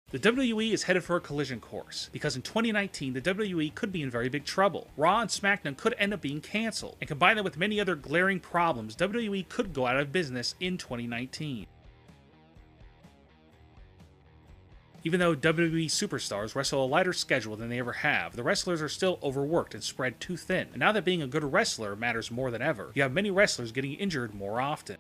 The WWE is headed for a collision course, because in 2019 the WWE could be in very big trouble. Raw and SmackDown could end up being cancelled, and combine that with many other glaring problems, WWE could go out of business in 2019. Even though WWE superstars wrestle a lighter schedule than they ever have, the wrestlers are still overworked and spread too thin, and now that being a good wrestler matters more than ever, you have many wrestlers getting injured more often.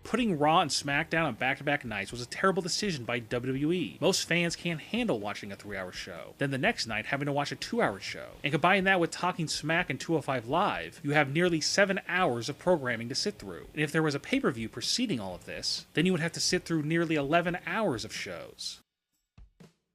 Putting Raw and SmackDown on back-to-back nights was a terrible decision by WWE. Most fans can't handle watching a 3-hour show, then the next night having to watch a 2-hour show. And combine that with Talking Smack and 205 Live, you have nearly 7 hours of programming to sit through. And if there was a pay-per-view preceding all of this, then you would have to sit through nearly 11 hours of shows.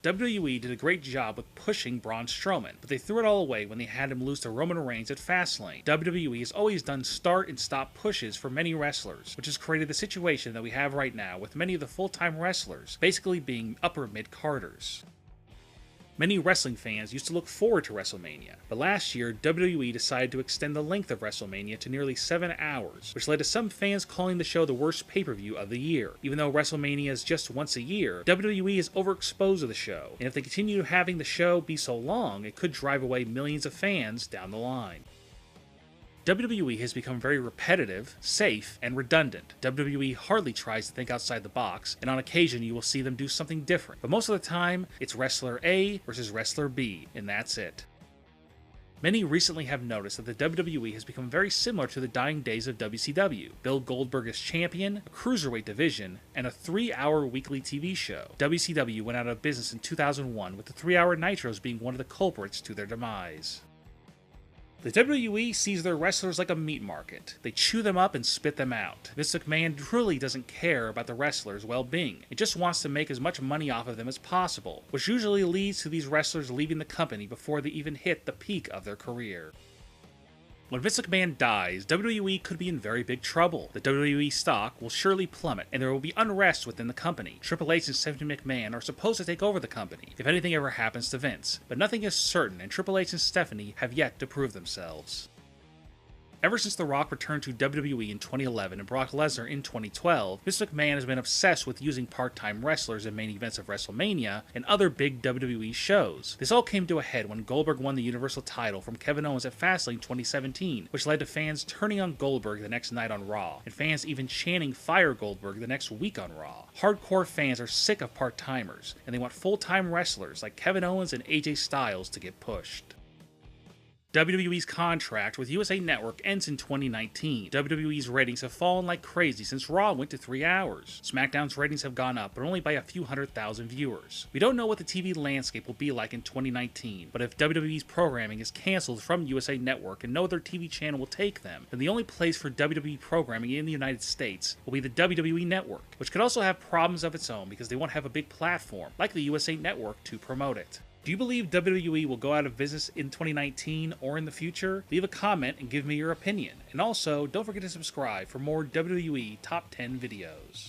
WWE did a great job with pushing Braun Strowman, but they threw it all away when they had him lose to Roman Reigns at Fastlane. WWE has always done start and stop pushes for many wrestlers, which has created the situation that we have right now with many of the full-time wrestlers basically being upper mid-carders. Many wrestling fans used to look forward to WrestleMania, but last year WWE decided to extend the length of WrestleMania to nearly 7 hours, which led to some fans calling the show the worst pay-per-view of the year. Even though WrestleMania is just once a year, WWE is overexposed to the show, and if they continue having the show be so long, it could drive away millions of fans down the line. WWE has become very repetitive, safe, and redundant. WWE hardly tries to think outside the box, and on occasion you will see them do something different, but most of the time, it's wrestler A versus wrestler B, and that's it. Many recently have noticed that the WWE has become very similar to the dying days of WCW. Bill Goldberg as champion, a cruiserweight division, and a 3-hour weekly TV show. WCW went out of business in 2001, with the 3-hour Nitros being one of the culprits to their demise. The WWE sees their wrestlers like a meat market. They chew them up and spit them out. Vince McMahon truly doesn't care about the wrestlers' well-being. He just wants to make as much money off of them as possible, which usually leads to these wrestlers leaving the company before they even hit the peak of their career. When Vince McMahon dies, WWE could be in very big trouble. The WWE stock will surely plummet, and there will be unrest within the company. Triple H and Stephanie McMahon are supposed to take over the company, if anything ever happens to Vince. But nothing is certain, and Triple H and Stephanie have yet to prove themselves. Ever since The Rock returned to WWE in 2011 and Brock Lesnar in 2012, Vince McMahon has been obsessed with using part-time wrestlers in main events of WrestleMania and other big WWE shows. This all came to a head when Goldberg won the Universal title from Kevin Owens at Fastlane 2017, which led to fans turning on Goldberg the next night on Raw, and fans even chanting "Fire Goldberg" the next week on Raw. Hardcore fans are sick of part-timers, and they want full-time wrestlers like Kevin Owens and AJ Styles to get pushed. WWE's contract with USA Network ends in 2019. WWE's ratings have fallen like crazy since Raw went to 3 hours. SmackDown's ratings have gone up, but only by a few 100,000 viewers. We don't know what the TV landscape will be like in 2019, but if WWE's programming is cancelled from USA Network and no other TV channel will take them, then the only place for WWE programming in the United States will be the WWE Network, which could also have problems of its own because they won't have a big platform like the USA Network to promote it. Do you believe WWE will go out of business in 2019 or in the future? Leave a comment and give me your opinion. And also, don't forget to subscribe for more WWE Top 10 videos.